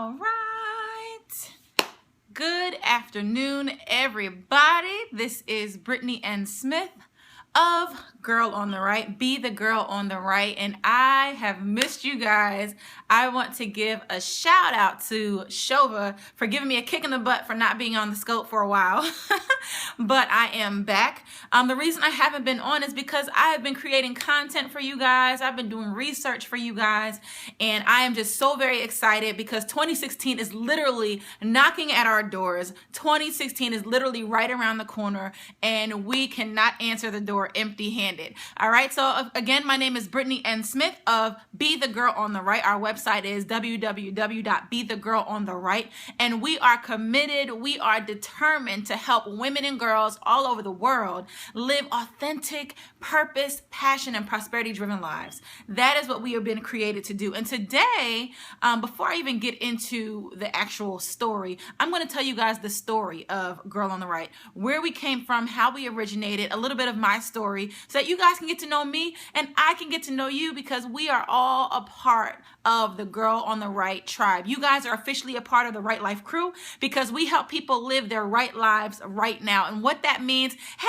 All right. Good afternoon, everybody. This is Brittnee and Smith of Girl on the Right, Be the Girl on the Right, and I have missed you guys. I want to give a shout out to Shova for giving me a kick in the butt for not being on the scope for a while, but I am back. The reason I haven't been on is because I have been creating content for you guys. I've been doing research for you guys, and I am just so very excited because 2016 is literally knocking at our doors. 2016 is literally right around the corner, and we cannot answer the door empty-handed. All right, so again, my name is Brittnee N. Smith of Be the Girl on the Right. Our website is www.BeTheGirlOnTheRight, and we are committed, we are determined to help women and girls all over the world live authentic, purpose, passion, and prosperity-driven lives. That is what we have been created to do. And today, before I even get into the actual story, I'm going to tell you guys the story of Girl on the Right, where we came from, how we originated, a little bit of my story, so that you guys can get to know me and I can get to know you, because we are all a part of the Girl on the Right tribe. You guys are officially a part of the Right Life crew because we help people live their right lives right now. And what that means, hey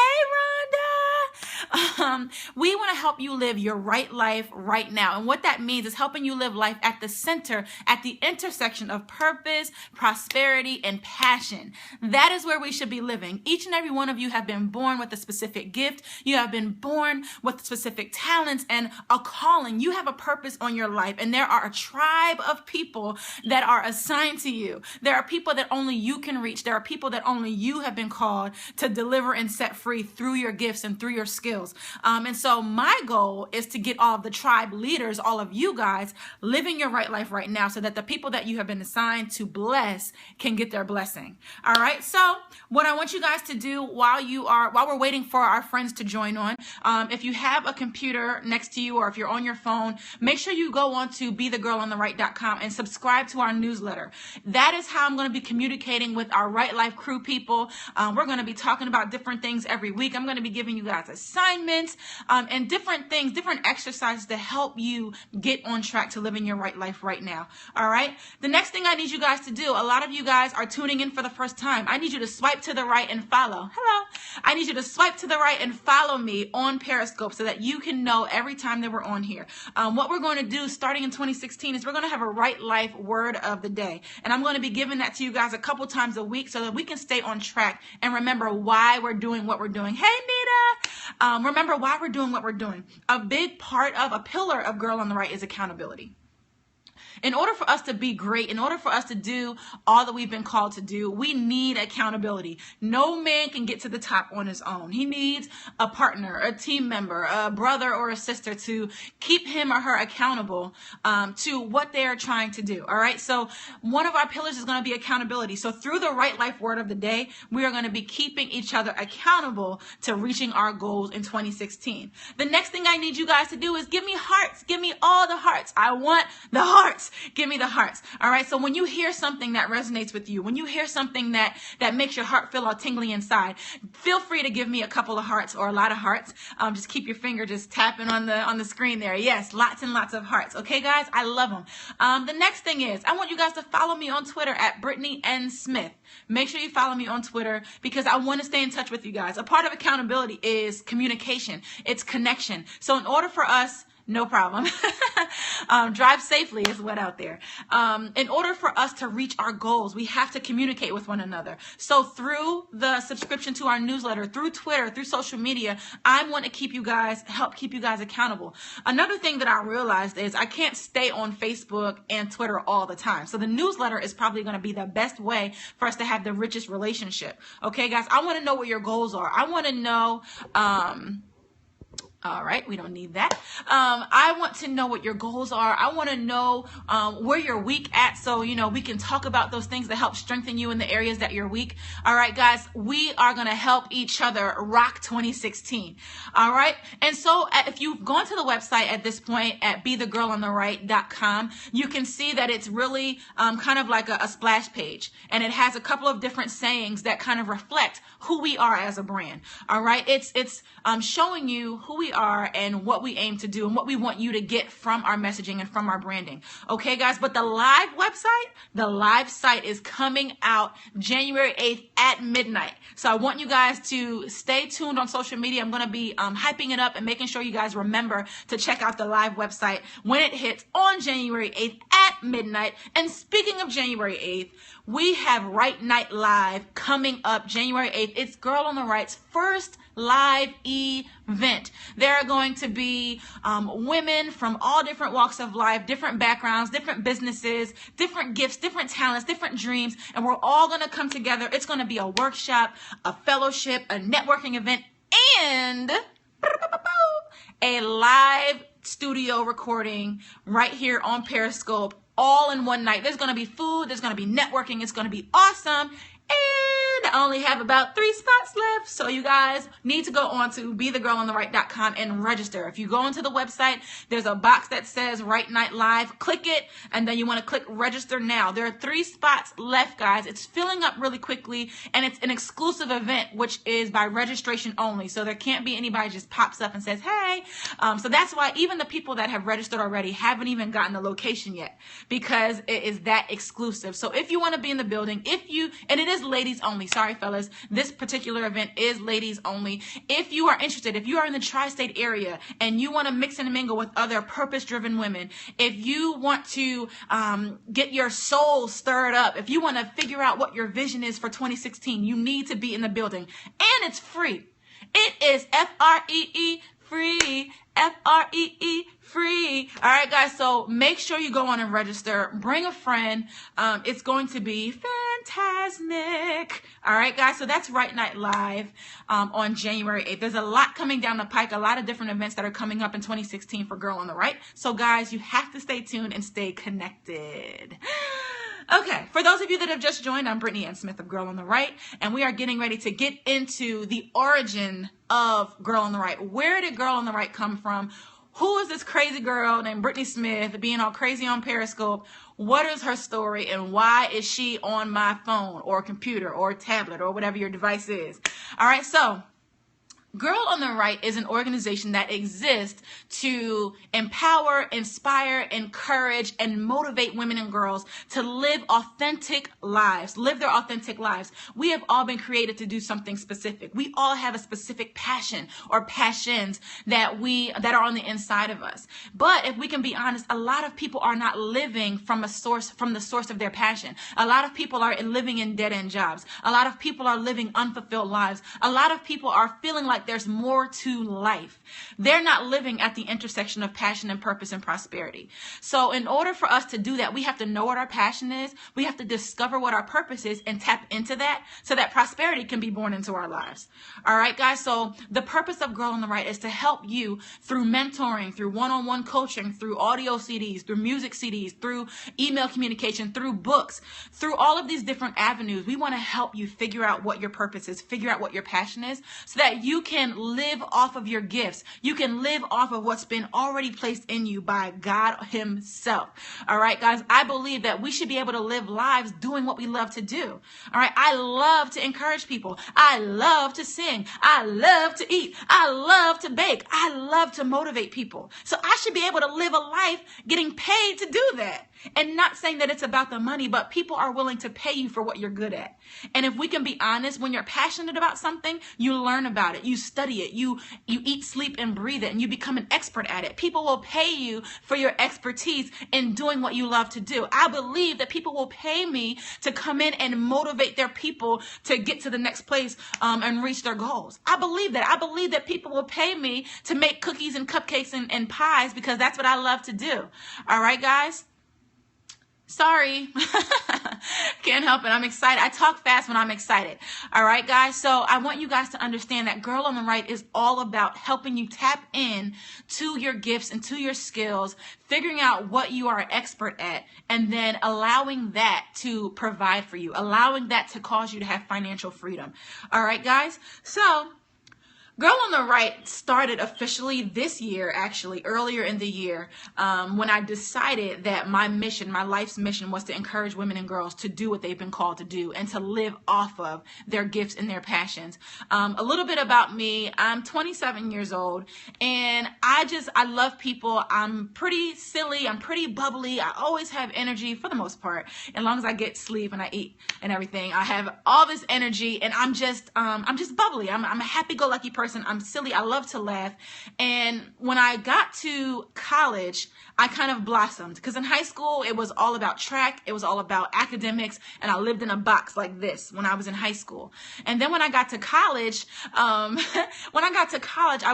Rhonda, we want to help you live your right life right now. And what that means is helping you live life at the center, at the intersection of purpose, prosperity, and passion. That is where we should be living. Each and every one of you have been born with a specific gift. You have been born with specific talents and a calling. You have a purpose on your life, and there are a tribe of people that are assigned to you. There are people that only you can reach. There are people that only you have been called to deliver and set free through your gifts and through your skills. And so my goal is to get all of the tribe leaders, all of you guys, living your right life right now, so that the people that you have been assigned to bless can get their blessing. All right. So what I want you guys to do while we're waiting for our friends to join on, if you have a computer next to you or if you're on your phone, make sure you go on to BeTheGirlOnTheRight.com and subscribe to our newsletter. That is how I'm going to be communicating with our Right Life crew people. We're going to be talking about different things every week. I'm going to be giving you guys assignments and different things, different exercises to help you get on track to living your right life right now. All right. The next thing I need you guys to do, a lot of you guys are tuning in for the first time. I need you to swipe to the right and follow. Hello. I need you to swipe to the right and follow me on Periscope so that you can know every time that we're on here. What we're going to do starting in 2016 is we're going to have a Right Life word of the day. And I'm going to be giving that to you guys a couple times a week so that we can stay on track and remember why we're doing what we're doing. Hey, Nita! Remember why we're doing what we're doing. A big part of, a pillar of Girl on the Right is accountability. In order for us to be great, in order for us to do all that we've been called to do, we need accountability. No man can get to the top on his own. He needs a partner, a team member, a brother or a sister to keep him or her accountable to what they are trying to do. All right. So one of our pillars is going to be accountability. So through the Right Life word of the day, we are going to be keeping each other accountable to reaching our goals in 2016. The next thing I need you guys to do is give me hearts. Give me all the hearts. I want the hearts. Give me the hearts. All right. So when you hear something that resonates with you, when you hear something that makes your heart feel all tingly inside, feel free to give me a couple of hearts or a lot of hearts. Just keep your finger just tapping on the screen there. Yes, lots and lots of hearts. Okay, guys, I love them. The next thing is I want you guys to follow me on Twitter at Brittnee N. Smith. Make sure you follow me on Twitter because I want to stay in touch with you guys. A part of accountability is communication. It's connection. So in order for us, no problem. Drive safely is what out there. In order for us to reach our goals, we have to communicate with one another. So through the subscription to our newsletter, through Twitter, through social media, I want to help keep you guys accountable. Another thing that I realized is I can't stay on Facebook and Twitter all the time. So the newsletter is probably going to be the best way for us to have the richest relationship. Okay, guys, I want to know what your goals are. I want to know, all right, we don't need that. I want to know what your goals are. I want to know where you're weak at, so we can talk about those things that help strengthen you in the areas that you're weak. All right, guys, we are going to help each other rock 2016. All right, and so if you've gone to the website at this point at BeTheGirlOnTheRight.com, you can see that it's really kind of like a splash page, and it has a couple of different sayings that kind of reflect who we are as a brand. All right, it's showing you who we are and what we aim to do and what we want you to get from our messaging and from our branding. Okay, guys, but the live website, the live site is coming out January 8th at midnight. So I want you guys to stay tuned on social media. I'm going to be hyping it up and making sure you guys remember to check out the live website when it hits on January 8th at midnight. And speaking of January 8th, we have Right Night Live coming up January 8th. It's Girl on the Right's first live event. There are going to be women from all different walks of life, different backgrounds, different businesses, different gifts, different talents, different dreams, and we're all going to come together. It's going to be a workshop, a fellowship, a networking event, and a live studio recording right here on Periscope, all in one night. There's going to be food, there's going to be networking, it's going to be awesome. And I only have about 3 spots left. So you guys need to go on to BeTheGirlOnTheRight.com and register. If you go into the website, there's a box that says Right Night Live. Click it, and then you want to click register now. There are 3 spots left, guys. It's filling up really quickly, and it's an exclusive event, which is by registration only. So there can't be anybody just pops up and says, hey. So that's why even the people that have registered already haven't even gotten the location yet, because it is that exclusive. So if you want to be in the building, and it is ladies only. Sorry, fellas. This particular event is ladies only. If you are interested, if you are in the tri-state area and you want to mix and mingle with other purpose-driven women, if you want to get your soul stirred up, if you want to figure out what your vision is for 2016, you need to be in the building. And it's free. It is Free, free, Free, free. All right, guys, so make sure you go on and register. Bring a friend. It's going to be fantastic. All right, guys, so that's Right Night Live on January 8th. There's a lot coming down the pike, a lot of different events that are coming up in 2016 for Girl on the Right. So, guys, you have to stay tuned and stay connected. Okay, for those of you that have just joined, I'm Brittnee Ann Smith of Girl on the Right, and we are getting ready to get into the origin of Girl on the Right. Where did Girl on the Right come from? Who is this crazy girl named Brittnee Smith being all crazy on Periscope? What is her story, and why is she on my phone or computer or tablet or whatever your device is? All right, so Girl on the Right is an organization that exists to empower, inspire, encourage, and motivate women and girls to live authentic lives, live their authentic lives. We have all been created to do something specific. We all have a specific passion or passions that are on the inside of us. But if we can be honest, a lot of people are not living from the source of their passion. A lot of people are living in dead-end jobs. A lot of people are living unfulfilled lives. A lot of people are feeling like there's more to life. They're not living at the intersection of passion and purpose and prosperity. So in order for us to do that, we have to know what our passion is. We have to discover what our purpose is and tap into that so that prosperity can be born into our lives. All right, guys. So the purpose of Girl on the Right is to help you through mentoring, through one-on-one coaching, through audio CDs, through music CDs, through email communication, through books, through all of these different avenues. We want to help you figure out what your purpose is, figure out what your passion is, so that you can live off of your gifts. You can live off of what's been already placed in you by God himself. All right, guys, I believe that we should be able to live lives doing what we love to do. All right, I love to encourage people. I love to sing. I love to eat. I love to bake. I love to motivate people. So I should be able to live a life getting paid to do that. And not saying that it's about the money, but people are willing to pay you for what you're good at. And if we can be honest, when you're passionate about something, you learn about it, you study it, you eat, sleep, and breathe it, and you become an expert at it. People will pay you for your expertise in doing what you love to do. I believe that people will pay me to come in and motivate their people to get to the next place and reach their goals. I believe that. I believe that people will pay me to make cookies and cupcakes and pies because that's what I love to do. All right, guys? Sorry. Can't help it. I'm excited. I talk fast when I'm excited. All right, guys. So I want you guys to understand that Girl on the Right is all about helping you tap in to your gifts and to your skills, figuring out what you are an expert at, and then allowing that to provide for you, allowing that to cause you to have financial freedom. All right, guys. So Girl on the Right started officially this year, actually, earlier in the year, when I decided that my mission, my life's mission, was to encourage women and girls to do what they've been called to do and to live off of their gifts and their passions. A little bit about me: I'm 27 years old, and I love people. I'm pretty silly. I'm pretty bubbly. I always have energy for the most part. As long as I get sleep and I eat and everything, I have all this energy, and I'm just bubbly. I'm a happy-go-lucky person. I'm silly. I love to laugh. And when I got to college, I kind of blossomed, because in high school, it was all about track. It was all about academics. And I lived in a box like this when I was in high school. And then when I got to college, I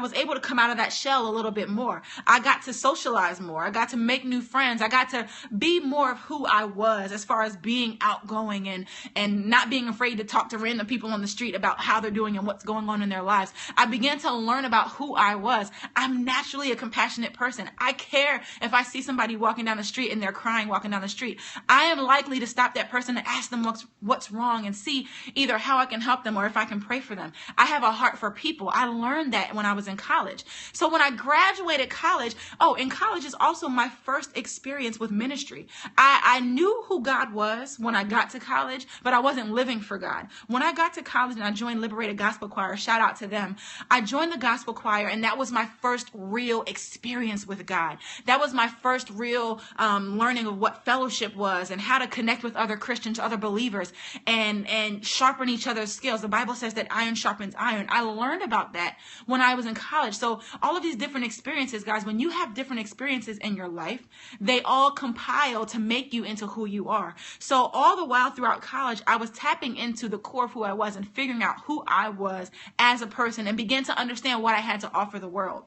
was able to come out of that shell a little bit more. I got to socialize more. I got to make new friends. I got to be more of who I was, as far as being outgoing and not being afraid to talk to random people on the street about how they're doing and what's going on in their lives. I began to learn about who I was. I'm naturally a compassionate person. I care if I see somebody walking down the street and they're crying walking down the street. I am likely to stop that person and ask them what's wrong, and see either how I can help them or if I can pray for them. I have a heart for people. I learned that when I was in college. So when I graduated college, in college is also my first experience with ministry. I knew who God was when I got to college, but I wasn't living for God. When I got to college and I joined Liberated Gospel Choir, shout out to them, I joined the gospel choir, and that was my first real experience with God. That was my first real learning of what fellowship was, and how to connect with other Christians, other believers, and sharpen each other's skills. The Bible says that iron sharpens iron. I learned about that when I was in college. So all of these different experiences, guys, when you have different experiences in your life, they all compile to make you into who you are. So all the while throughout college, I was tapping into the core of who I was and figuring out who I was as a person, and began to understand what I had to offer the world.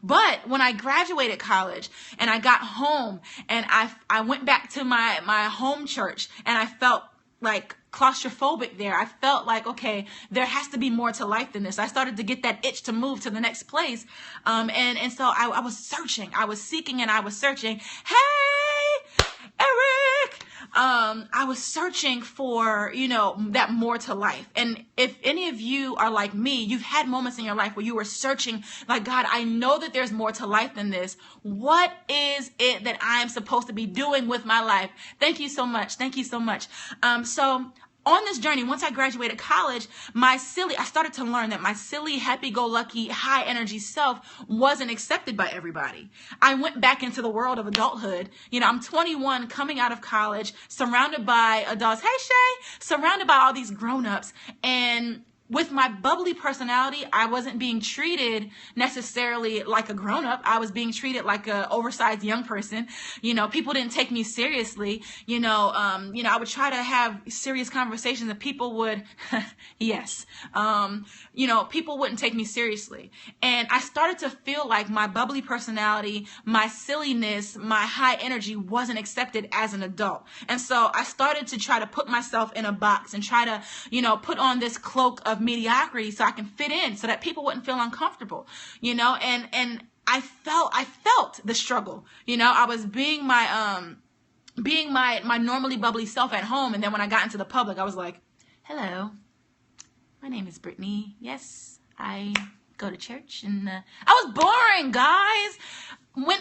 But when I graduated college and I got home, and I went back to my home church, and I felt like claustrophobic there. I felt like, okay, there has to be more to life than this. I started to get that itch to move to the next place. And so I was searching. I was seeking and I was searching. Hey, Eric! I was searching for, that more to life. And if any of you are like me, you've had moments in your life where you were searching, like, God, I know that there's more to life than this. What is it that I am supposed to be doing with my life? Thank you so much. Thank you so much. So on this journey, once I graduated college, I started to learn that my silly, happy-go-lucky, high-energy self wasn't accepted by everybody. I went back into the world of adulthood. I'm 21, coming out of college, surrounded by adults. Hey, Shay! Surrounded by all these grown-ups. And with my bubbly personality, I wasn't being treated necessarily like a grown-up. I was being treated like an oversized young person. People didn't take me seriously. I would try to have serious conversations, and people would, yes, people wouldn't take me seriously. And I started to feel like my bubbly personality, my silliness, my high energy wasn't accepted as an adult. And so I started to try to put myself in a box and try to, put on this cloak of mediocrity so I can fit in, so that people wouldn't feel uncomfortable, and I felt the struggle. I was being my normally bubbly self at home, and then when I got into the public, I was like, hello, my name is Brittnee. Yes, I go to church, and I was boring, guys.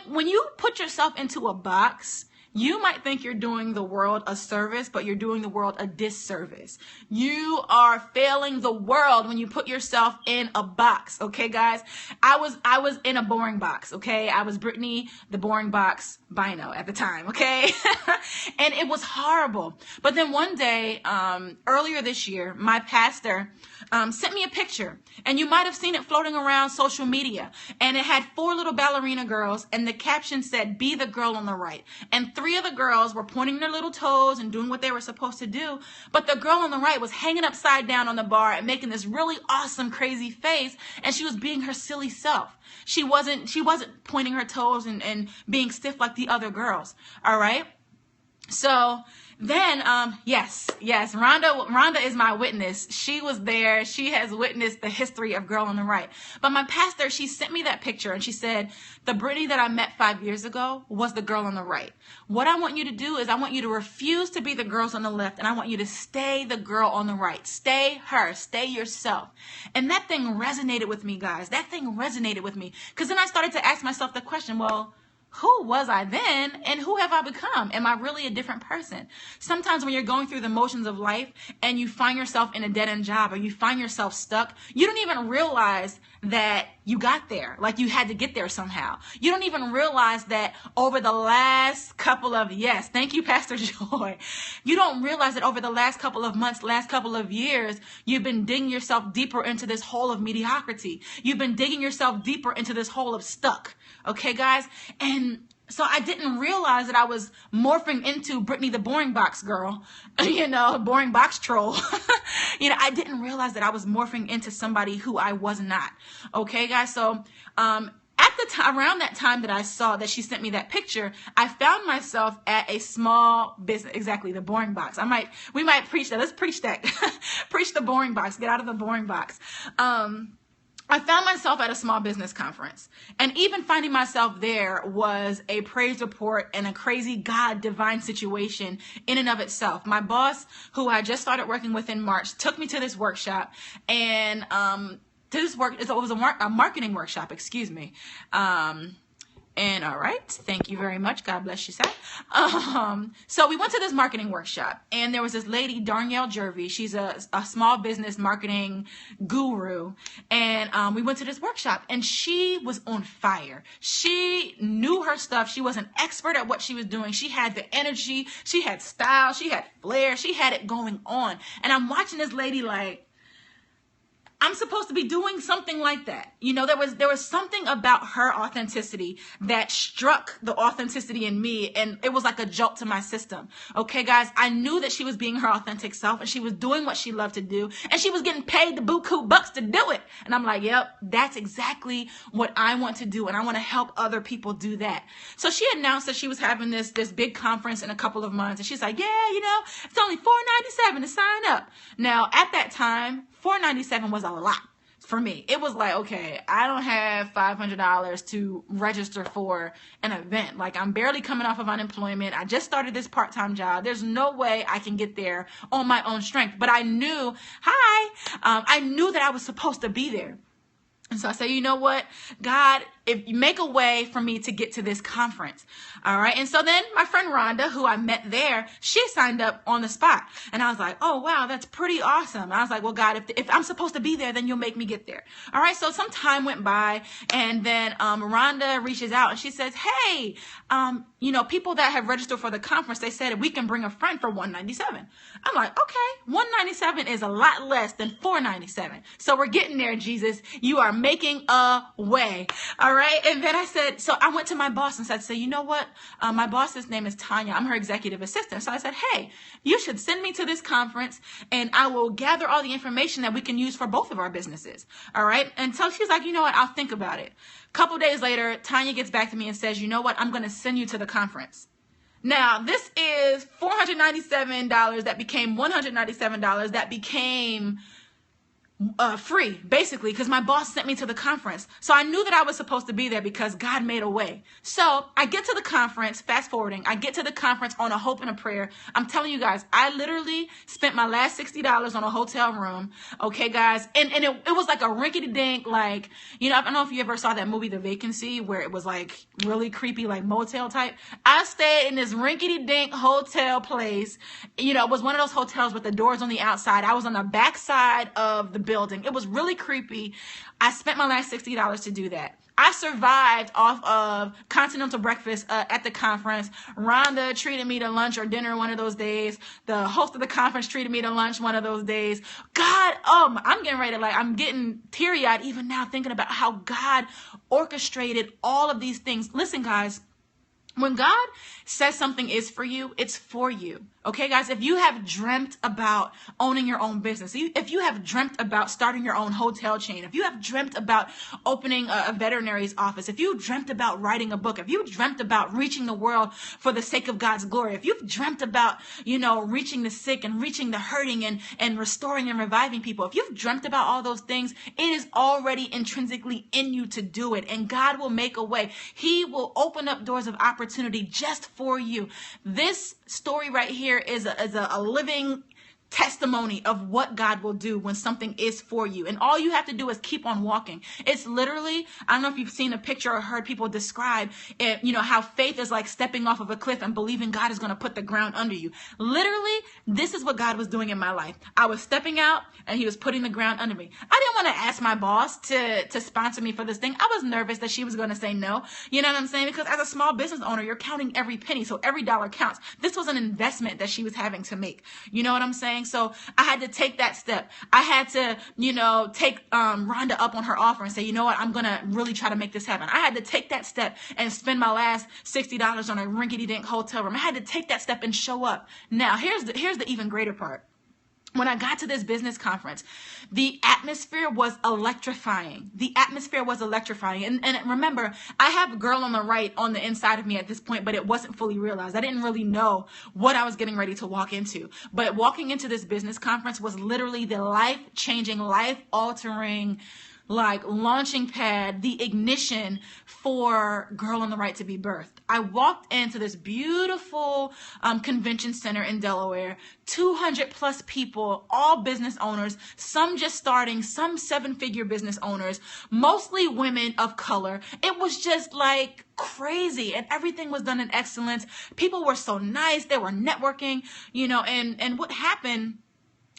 When you put yourself into a box, you might think you're doing the world a service, but you're doing the world a disservice. You are failing the world when you put yourself in a box, okay, guys? I was in a boring box, okay? I was Brittnee, the boring box bino at the time, okay? And it was horrible. But then one day, earlier this year, my pastor sent me a picture, and you might have seen it floating around social media, and it had 4 little ballerina girls, and the caption said, "Be the girl on the right." And 3 of the girls were pointing their little toes and doing what they were supposed to do, but the girl on the right was hanging upside down on the bar and making this really awesome, crazy face, and she was being her silly self. She wasn't pointing her toes and being stiff like the other girls, all right? So Then, yes, Rhonda is my witness. She was there. She has witnessed the history of Girl on the Right. But my pastor, she sent me that picture and she said, the Brittnee that I met 5 years ago was the girl on the right. What I want you to do is I want you to refuse to be the girls on the left, and I want you to stay the girl on the right. Stay her. Stay yourself. And that thing resonated with me, guys. That thing resonated with me. Because then I started to ask myself the question, well, who was I then and who have I become? Am I really a different person? Sometimes when you're going through the motions of life and you find yourself in a dead-end job or you find yourself stuck, you don't even realize that you got there, like you had to get there somehow. You don't even realize that over the last couple of, yes, thank you, Pastor Joy. You don't realize that over the last couple of months, last couple of years, you've been digging yourself deeper into this hole of mediocrity. You've been digging yourself deeper into this hole of stuck. Okay, guys? And so I didn't realize that I was morphing into Brittnee the boring box girl, boring box troll. I didn't realize that I was morphing into somebody who I was not. Okay, guys? So at the time, around that time that I saw that she sent me that picture, I found myself at a small business, exactly, the boring box. We might preach that. Let's preach that. Preach the boring box. Get out of the boring box. I found myself at a small business conference, and even finding myself there was a praise report and a crazy God divine situation in and of itself. My boss, who I just started working with in March, took me to this workshop, and it was a marketing workshop, excuse me. And all right, thank you very much. God bless you, sir. So we went to this marketing workshop, and there was this lady, Darnell Jervy. She's a small business marketing guru. And we went to this workshop, and she was on fire. She knew her stuff. She was an expert at what she was doing. She had the energy. She had style. She had flair. She had it going on. And I'm watching this lady like, I'm supposed to be doing something like that. There was something about her authenticity that struck the authenticity in me, and it was like a jolt to my system. Okay, guys, I knew that she was being her authentic self, and she was doing what she loved to do, and she was getting paid the buku bucks to do it. And I'm like, yep, that's exactly what I want to do, and I want to help other people do that. So she announced that she was having this big conference in a couple of months, and she's like, yeah, it's only $4.97 to sign up. Now, at that time, $4.97 was a lot for me. It was like, okay, I don't have $500 to register for an event. Like, I'm barely coming off of unemployment. I just started this part-time job. There's no way I can get there on my own strength. But I knew, I knew that I was supposed to be there. And so I say, you know what, God, if you make a way for me to get to this conference. All right. And so then my friend Rhonda, who I met there, she signed up on the spot. And I was like, oh, wow, that's pretty awesome. And I was like, well, God, if I'm supposed to be there, then you'll make me get there. All right. So some time went by, and then Rhonda reaches out and she says, hey, people that have registered for the conference, they said we can bring a friend for $197. I'm like, okay, $197 is a lot less than $497. So we're getting there, Jesus. You are making a way. All right. And then I said, so I went to my boss and said, you know what? My boss's name is Tanya. I'm her executive assistant. So I said, hey, you should send me to this conference, and I will gather all the information that we can use for both of our businesses. All right. And so she's like, you know what? I'll think about it. A couple days later, Tanya gets back to me and says, you know what? I'm going to send you to the conference. Now, this is $497 that became $197 that became free, basically, because my boss sent me to the conference. So I knew that I was supposed to be there because God made a way. So I get to the conference, fast forwarding, I get to the conference on a hope and a prayer. I'm telling you guys, I literally spent my last $60 on a hotel room. Okay, guys. And it was like a rinkety dink, like, I don't know if you ever saw that movie, The Vacancy, where it was like really creepy, like motel type. I stayed in this rinkety dink hotel place. It was one of those hotels with the doors on the outside. I was on the back side of the building. It was really creepy. I spent my last $60 to do that. I survived off of continental breakfast at the conference. Rhonda treated me to lunch or dinner one of those days. The host of the conference treated me to lunch one of those days. God, I'm getting ready to I'm getting teary-eyed even now thinking about how God orchestrated all of these things. Listen, guys, When God says something is for you, it's for you. Okay, guys, if you have dreamt about owning your own business, if you have dreamt about starting your own hotel chain, if you have dreamt about opening a veterinary's office, if you dreamt about writing a book, if you dreamt about reaching the world for the sake of God's glory, if you've dreamt about, reaching the sick and reaching the hurting and restoring and reviving people, if you've dreamt about all those things, it is already intrinsically in you to do it. And God will make a way. He will open up doors of opportunity just for you. This story right here is a living testimony of what God will do when something is for you. And all you have to do is keep on walking. It's literally, I don't know if you've seen a picture or heard people describe it, how faith is like stepping off of a cliff and believing God is going to put the ground under you. Literally, this is what God was doing in my life. I was stepping out and he was putting the ground under me. I didn't want to ask my boss to sponsor me for this thing. I was nervous that she was going to say no. You know what I'm saying? Because as a small business owner, you're counting every penny. So every dollar counts. This was an investment that she was having to make. You know what I'm saying? So I had to take that step. I had to, take Rhonda up on her offer and say, you know what, I'm going to really try to make this happen. I had to take that step and spend my last $60 on a rinkety-dink hotel room. I had to take that step and show up. Now, here's the even greater part. When I got to this business conference, the atmosphere was electrifying. The atmosphere was electrifying. And remember, I have a girl on the right on the inside of me at this point, but it wasn't fully realized. I didn't really know what I was getting ready to walk into. But walking into this business conference was literally the life-changing, life-altering, launching pad, the ignition for Girl on the Right to be birthed. I walked into this beautiful convention center in Delaware, 200 plus people, all business owners, some just starting, some 7-figure business owners, mostly women of color. It was just crazy, and everything was done in excellence. People were so nice. They were networking, and what happened.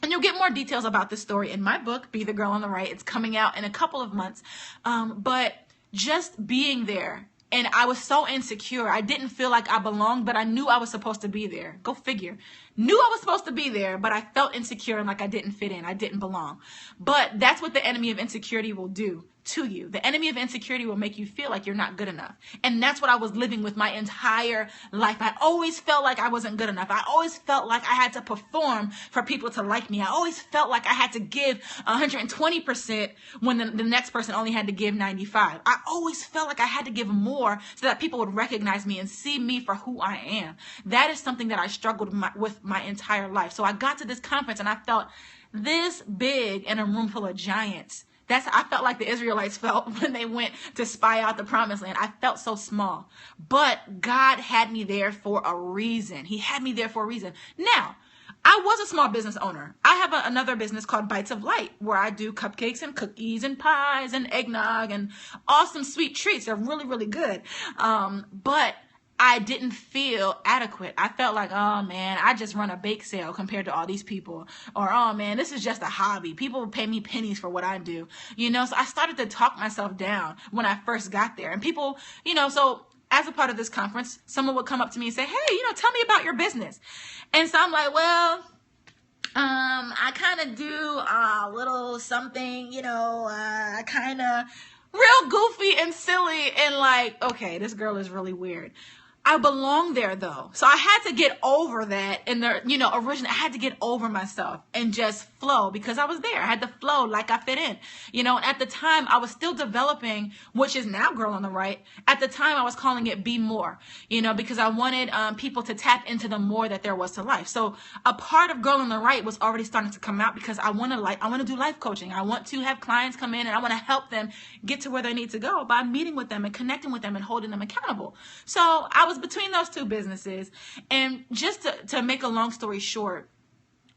And you'll get more details about this story in my book, Be the Girl on the Right. It's coming out in a couple of months. But just being there, and I was so insecure. I didn't feel like I belonged, but I knew I was supposed to be there. Go figure. Knew I was supposed to be there, but I felt insecure and like I didn't fit in. I didn't belong. But that's what the enemy of insecurity will do to you. The enemy of insecurity will make you feel like you're not good enough. And that's what I was living with my entire life. I always felt like I wasn't good enough. I always felt like I had to perform for people to like me. I always felt like I had to give 120% when the next person only had to give 95. I always felt like I had to give more so that people would recognize me and see me for who I am. That is something that I struggled with my entire life. So I got to this conference and I felt this big in a room full of giants. I felt like the Israelites felt when they went to spy out the promised land. I felt so small. But God had me there for a reason. He had me there for a reason. Now, I was a small business owner. I have another business called Bites of Light, where I do cupcakes and cookies and pies and eggnog and awesome sweet treats. They're really, really good. But I didn't feel adequate. I felt like, oh man, I just run a bake sale compared to all these people. Or, oh man, this is just a hobby. People pay me pennies for what I do. So I started to talk myself down when I first got there. And people, so as a part of this conference, someone would come up to me and say, hey, tell me about your business. And so I'm like, well, I kind of do a little something, I kind of real goofy and silly and okay, this girl is really weird. I belong there though. So I had to get over that and originally I had to get over myself and just flow because I was there. I had to flow like I fit in. At the time I was still developing, which is now Girl on the Right. At the time I was calling it Be More, because I wanted people to tap into the more that there was to life. So a part of Girl on the Right was already starting to come out because I want to do life coaching. I want to have clients come in and I want to help them get to where they need to go by meeting with them and connecting with them and holding them accountable. So I was between those two businesses. And just to make a long story short,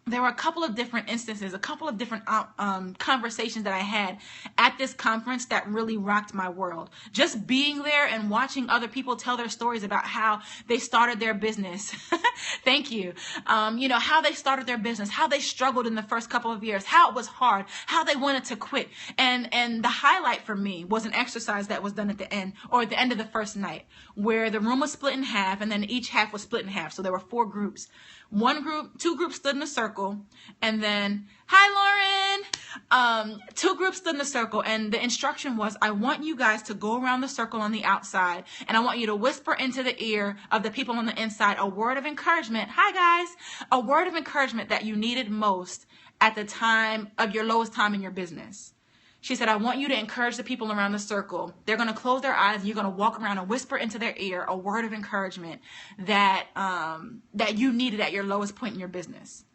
there were a couple of different instances, a couple of different conversations that I had at this conference that really rocked my world. Just being there and watching other people tell their stories about how they started their business. Thank you. How they started their business, how they struggled in the first couple of years, how it was hard, how they wanted to quit. And the highlight for me was an exercise that was done at the end, or at the end of the first night, where the room was split in half and then each half was split in half. So there were 4 groups. Two groups stood in a circle, and then, hi, Lauren. Two groups stood in the circle, and the instruction was, I want you guys to go around the circle on the outside, and I want you to whisper into the ear of the people on the inside a word of encouragement. Hi, guys. A word of encouragement that you needed most at the time of your lowest time in your business. She said, I want you to encourage the people around the circle. They're going to close their eyes, and you're going to walk around and whisper into their ear a word of encouragement that you needed at your lowest point in your business.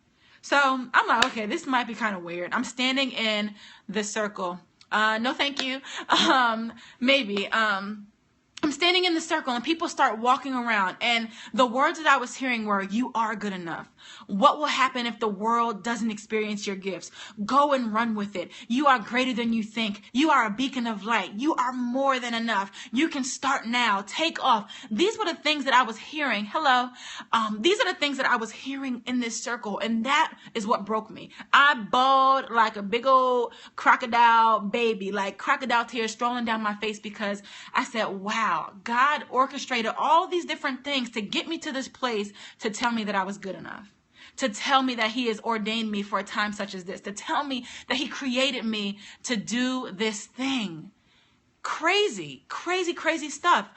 So I'm like, okay, this might be kind of weird. I'm standing in the circle. No, thank you. Maybe. I'm standing in the circle, and people start walking around, and the words that I was hearing were, you are good enough. What will happen if the world doesn't experience your gifts? Go and run with it. You are greater than you think. You are a beacon of light. You are more than enough. You can start now. Take off. These were the things that I was hearing. Hello. These are the things that I was hearing in this circle, and that is what broke me. I bawled like a big old crocodile baby, like crocodile tears strolling down my face, because I said, wow. God orchestrated all these different things to get me to this place, to tell me that I was good enough, to tell me that he has ordained me for a time such as this, to tell me that he created me to do this thing. Crazy, crazy, crazy stuff.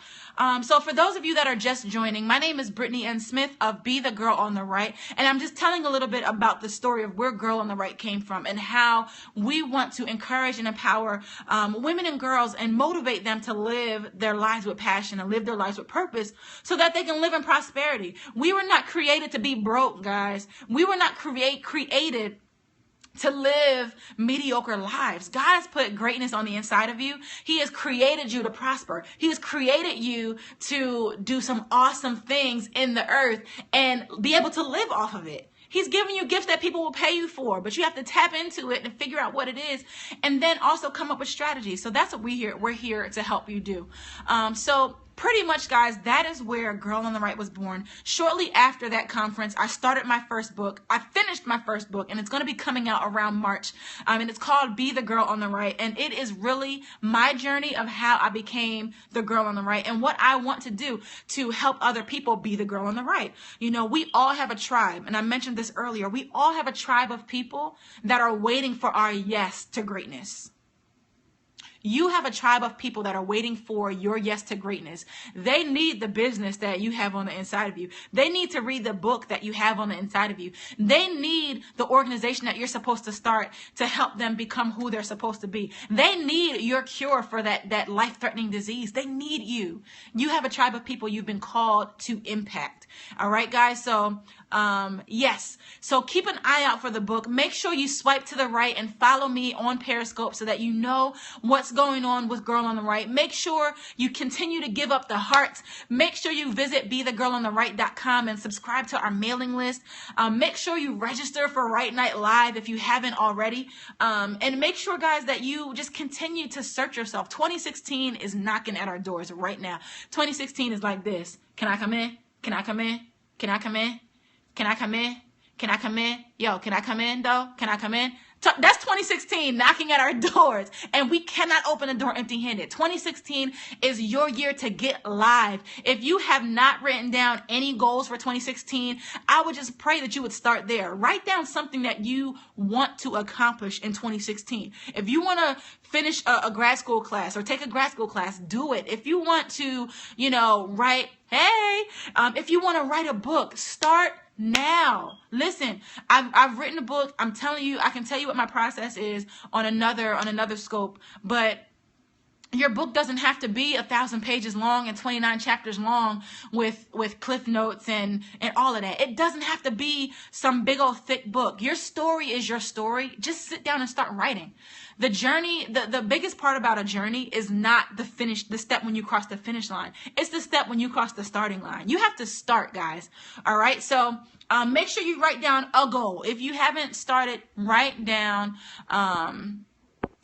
So for those of you that are just joining, my name is Brittnee N. Smith of Be the Girl on the Right. And I'm just telling a little bit about the story of where Girl on the Right came from, and how we want to encourage and empower women and girls and motivate them to live their lives with passion and live their lives with purpose, so that they can live in prosperity. We were not created to be broke, guys. We were not created to live mediocre lives. God has put greatness on the inside of you. He has created you to prosper. He has created you to do some awesome things in the earth and be able to live off of it. He's giving you gifts that people will pay you for, but you have to tap into it and figure out what it is, and then also come up with strategies. So that's what we're here to help you do. So pretty much, guys, that is where Girl on the Right was born. Shortly after that conference, I started my first book. I finished my first book, and it's going to be coming out around March. And it's called Be the Girl on the Right. And it is really my journey of how I became the girl on the right, and what I want to do to help other people be the girl on the right. You know, we all have a tribe, and I mentioned this earlier. We all have a tribe of people that are waiting for our yes to greatness. You have a tribe of people that are waiting for your yes to greatness. They need the business that you have on the inside of you. They need to read the book that you have on the inside of you. They need the organization that you're supposed to start to help them become who they're supposed to be. They need your cure for that life-threatening disease. They need you. You have a tribe of people you've been called to impact. All right, guys? So, yes. So keep an eye out for the book. Make sure you swipe to the right and follow me on Periscope so that you know what's going on with Girl on the Right. Make sure you continue to give up the hearts. Make sure you visit BeTheGirlOnTheRight.com and subscribe to our mailing list. Make sure you register for Right Night Live if you haven't already. And make sure, guys, that you just continue to search yourself. 2016 is knocking at our doors right now. 2016 is like this. Can I come in? Can I come in? Can I come in? Can I come in? Can I come in? Yo, can I come in though? Can I come in? That's 2016 knocking at our doors, and we cannot open the door empty-handed. 2016 is your year to get live. If you have not written down any goals for 2016, I would just pray that you would start there. Write down something that you want to accomplish in 2016. If you want to finish a grad school class or take a grad school class, do it. If you want to, if you want to write a book, start now. Listen, I've written a book. I'm telling you, I can tell you what my process is on another scope, but your book doesn't have to be 1,000 pages long and 29 chapters long with cliff notes and all of that. It doesn't have to be some big old thick book. Your story is your story. Just sit down and start writing. The journey, the biggest part about a journey is not the step when you cross the finish line. It's the step when you cross the starting line. You have to start, guys. All right. So make sure you write down a goal. If you haven't started, write down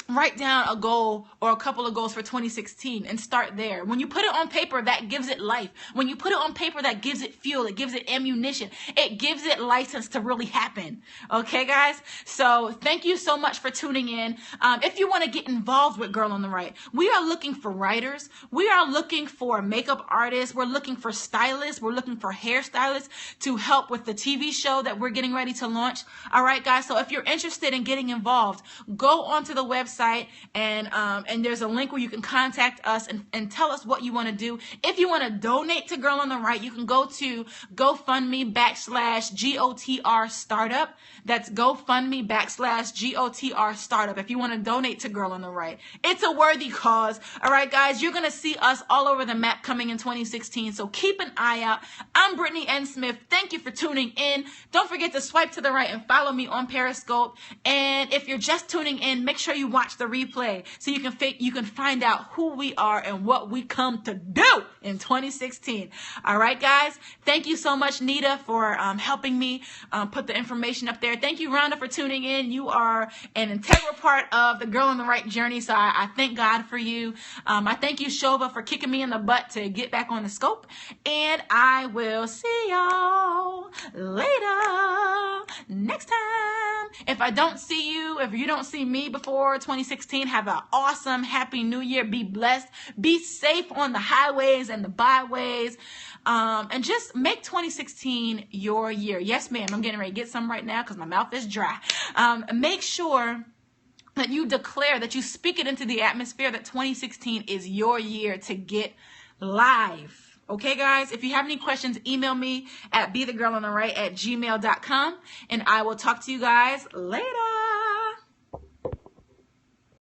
write down a goal or a couple of goals for 2016 and start there. When you put it on paper, that gives it life. When you put it on paper, that gives it fuel. It gives it ammunition. It gives it license to really happen. Okay, guys? So thank you so much for tuning in. If you want to get involved with Girl on the Right, we are looking for writers. We are looking for makeup artists. We're looking for stylists. We're looking for hairstylists to help with the TV show that we're getting ready to launch. All right, guys? So if you're interested in getting involved, go onto the website and there's a link where you can contact us and tell us what you want to do. If you want to donate to Girl on the Right, you can go to GoFundMe/GOTR Startup. That's GoFundMe/GOTR Startup if you want to donate to Girl on the Right. It's a worthy cause. All right, guys, you're going to see us all over the map coming in 2016, so keep an eye out. I'm Brittnee N. Smith. Thank you for tuning in. Don't forget to swipe to the right and follow me on Periscope. And if you're just tuning in, make sure you watch the replay so you can find out who we are and what we come to do in 2016. All right, guys. Thank you so much, Nita, for helping me put the information up there. Thank you, Rhonda, for tuning in. You are an integral part of the Girl on the Right journey, so I thank God for you. I thank you, Shova, for kicking me in the butt to get back on the scope. And I will see y'all later next time. If I don't see you, if you don't see me before 2016, have an awesome, happy new year. Be blessed. Be safe on the highways and the byways. And just make 2016 your year. Yes, ma'am. I'm getting ready to get some right now because my mouth is dry. Make sure that you declare, that you speak it into the atmosphere, that 2016 is your year to get live. Okay, guys, if you have any questions, email me at bethegirlontheright@gmail.com, and I will talk to you guys later.